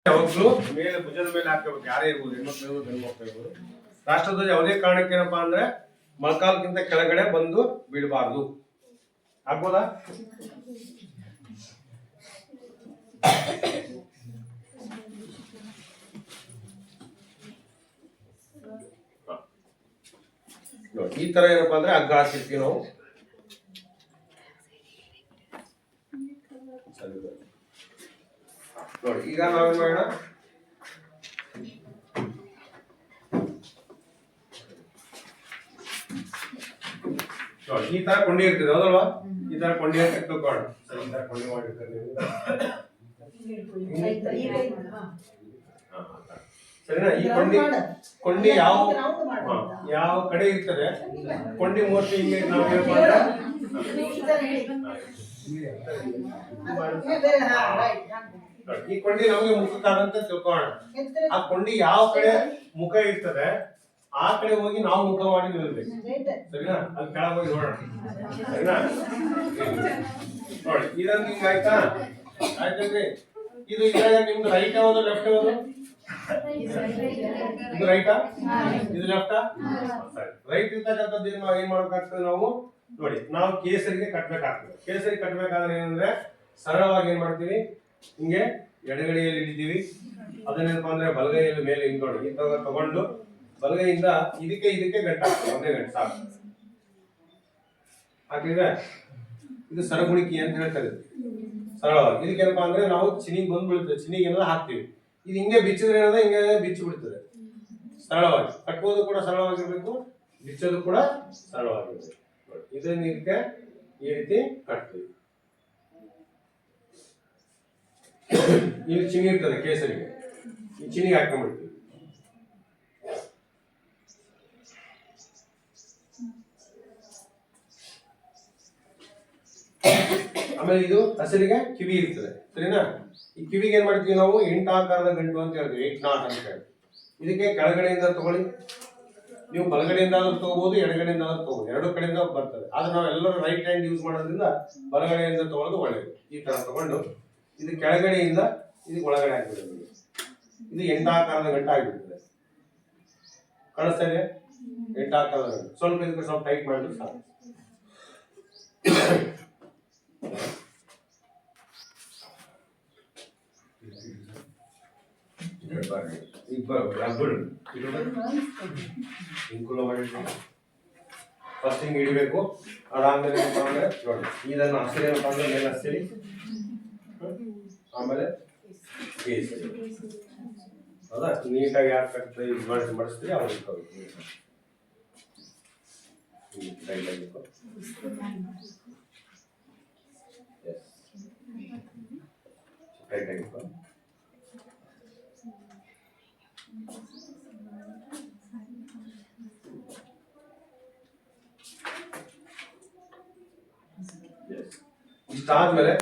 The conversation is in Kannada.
ಯಾವಾಗಲೂ ಮೇಲೆ ಭುಜದ ಮೇಲೆ ಹಾಕಬೇಕು. ಯಾರೇ ಇರ್ಬೋದು, ಹೆಣ್ಮಕ್ಳು ಇರ್ಬೋದು, ಗಂಡ್ಮಕ್ಳು ಇರ್ಬೋದು. ರಾಷ್ಟ್ರಧ್ವಜ ಯಾವುದೇ ಕಾರಣಕ್ಕೆ ಏನಪ್ಪಾ ಅಂದ್ರೆ ಮೊಳಕಾಲ್ಗಿಂತ ಕೆಳಗಡೆ ಬಂದು ಬೀಳಬಾರ್ದು. ಆಗ್ಬೋದಾ? ಈ ತರ ಏನಪ್ಪಾ ಅಂದ್ರೆ ಹಗ್ಗ ಹಾಕಿರ್ತೀವಿ ನಾವು. ನೋಡಿ ಈಗ ನಾವೇನ್ ಮಾಡೋಣ, ನೋಡಿ ಈ ತರ ಕೊಂಡಿ ಇರ್ತದೆ ಹೌದಲ್ವಾ? ಈ ತರ ಕೊಂಡಿ ಅಂತ ತಿಳ್ಕೊಳ್ಳೋಣ. ಈ ತರ ಕೊಂಡಿ ಮಾಡಿರ್ತಾರೆ ಸರಿನಾ? ಈ ಕೊಂಡಿ ಯಾವ ಕಡೆ ಇರ್ತದೆ ಕೊಂಡಿ ಮೋಸ್ಟ್ಲಿ ಹಿಂಗೆ ನಾವು ಈ ಕೊಂಡಿ ನಮಗೆ ಮುಖಕ್ಕಾದಂತ ತಿಳ್ಕೊಳ್ಳೋಣ. ಆ ಕೊಂಡಿ ಯಾವ ಕಡೆ ಮುಖ ಇರ್ತದೆ ಆ ಕಡೆ ಹೋಗಿ ನಾವು ಮುಖ ಮಾಡಿ ನಿಲ್ಬೇಕು. ಸರಿನಾ? ಅಲ್ಲಿ ಕೆಳಗೆ ಹೋಗಿ ನೋಡೋಣ. ಸರಿನಾ? ನೋಡಿ ಇದೊಂದು ಹಿಂಗ ಆಯ್ತಾ? ಆಯ್ತಲ್ರಿ? ಇದು ಇದ್ರಾಗ ನಿಮ್ದು ರೈಟ್ ಯಾವುದು ಲೆಫ್ಟ್ ಯಾವುದು? ಇದು ರೈಟಾ ಇದು ಲೆಫ್ಟಾ? ಸರಿ. ರೈಟ್ ಇರ್ತಕ್ಕಂಥದ್ದು ಏನ್ ಮಾಡ್ಬೇಕಾಗ್ತದೆ ನಾವು? ನೋಡಿ ನಾವು ಕೇಸರಿಗೆ ಕಟ್ಬೇಕಾಗ್ತದೆ. ಕೇಸರಿ ಕಟ್ಬೇಕಾದ್ರೆ ಏನಂದ್ರೆ ಸರಳವಾಗಿ ಏನ್ ಮಾಡ್ತೀವಿ, ಹಿಂಗೆ ಎಡಗಡೆಯಲ್ಲಿ ಇಳಿತೀವಿ. ಅದನ್ನೇನಪ್ಪ ಅಂದ್ರೆ ಬಲಗೈಯಲ್ಲಿ ಮೇಲೆ ಹಿಂದ್ಕೊಂಡು ಈ ತರ ತಗೊಂಡು ಬಲಗೈಯಿಂದ ಇದಕ್ಕೆ ಗಂಟು ಹಾಕ್ತೀವಿ. ಒಂದೇ ಗಂಟು ಸಾಕು ಹಾಕಿದ್ರೆ ಇದು ಸರಗುಣಿಕೆ ಅಂತ ಹೇಳ್ತಾರೆ. ಸರಳವಾಗಿ ಇದಕ್ಕೆ ಏನಪ್ಪಾ ಅಂದ್ರೆ ನಾವು ಚಿನಿಗೆ ಬಂದು ಬೀಳ್ತದೆ, ಚಿನಿಗೆಲ್ಲ ಹಾಕ್ತಿವಿ. ಇದು ಹಿಂಗೆ ಬಿಚ್ಚಿದ್ರೆ ಏನಂದ್ರೆ ಹಿಂಗೆ ಬಿಚ್ಚಿ ಬಿಡ್ತದೆ. ಸರಳವಾಗಿ ಕಟ್ಟುವುದು ಕೂಡ ಸರಳವಾಗಿರ್ಬೇಕು, ಬಿಚ್ಚೋದು ಕೂಡ ಸರಳವಾಗಿರ್ಬೇಕು. ಇದನ್ನ ಇದಕ್ಕೆ ಈ ರೀತಿ ಕಟ್ತೀವಿ. ಇಲ್ಲಿ ಚಿನಿ ಇರ್ತದೆ ಕೇಸರಿಗೆ, ಈ ಚಿನಿಗೆ ಹಾಕೊಂಡ್ಬಿಡ್ತೀವಿ. ಆಮೇಲೆ ಇದು ಹಸಿರಿಗೆ ಕಿವಿ ಇರ್ತದೆ. ಸರಿನಾ? ಈ ಕಿವಿಗೆ ಏನ್ ಮಾಡ್ತೀವಿ ನಾವು? 8 ಆಕಾರದ ಗಂಟು ಅಂತ ಹೇಳ್ತೀವಿ. 8 ನಾಟ್ ಅಂತ ಹೇಳಿ. ಇದಕ್ಕೆ ಕೆಳಗಡೆಯಿಂದ ತಗೊಳ್ಳಿ. ನೀವು ಬಲಗಡೆಯಿಂದ ಆದ್ರೂ ತಗೋಬಹುದು, ಎಡಗಡೆಯಿಂದ ಆದ್ರೂ ತಗೋಬಹುದು. ಎರಡು ಕಡೆಯಿಂದ ಬರ್ತದೆ. ಆದ್ರೆ ನಾವು ಎಲ್ಲರೂ ರೈಟ್ ಹ್ಯಾಂಡ್ ಯೂಸ್ ಮಾಡೋದ್ರಿಂದ ಬಲಗಡೆಯಿಂದ ತಗೊಳ್ಳೋದು ಒಳ್ಳೆಯದು. ಈ ತರ ತಗೊಂಡು ಇದು ಕೆಳಗಡೆಯಿಂದ ಇದಕ್ಕೆ ಒಳಗಡೆ ಹಾಕ್ಬಿಡ್ತೀವಿ. ಇದು 8 ಆಕಾರದ ಗಂಟು ಆಗಿಬಿಡ್ತದೆ. ಕಾಣಿಸ್ತಾ ಇದೆ? 8 ಆಕಾರದ ಗಂಟು. ಸ್ವಲ್ಪ ಇದಕ್ಕೆ ಸ್ವಲ್ಪ ಟೈಟ್ ಮಾಡಿದ್ರೆ ಸಾಕು. ಫಸ್ಟ್ ಹಿಂಗೆ ಇಡಬೇಕು. ಅದಾದ್ಮೇಲೆ ಏನಪ್ಪ ಅಂದ್ರೆ ನೋಡಿ ಇದನ್ನು ಹಸಿರು ಏನಪ್ಪ ಅಂದ್ರೆ ಮೇಲೆ ಹಸಿರಿ, ಆಮೇಲೆ ಕೇಸರಿ. ಹೌದಾ? ನೀಟಾಗಿ ಯಾರು ಕಟ್ತಾರೆ ಇದು ಮಾಡಿಸ್ತೀರಿ ಅವ್ರು ಇಟ್ಕೋಬೇಕು. ಟೈಟ್ ಆಗಬೇಕು. ಟೈಟ್ ಆಗಬೇಕು. ಇಷ್ಟಾದ್ಮೇಲೆ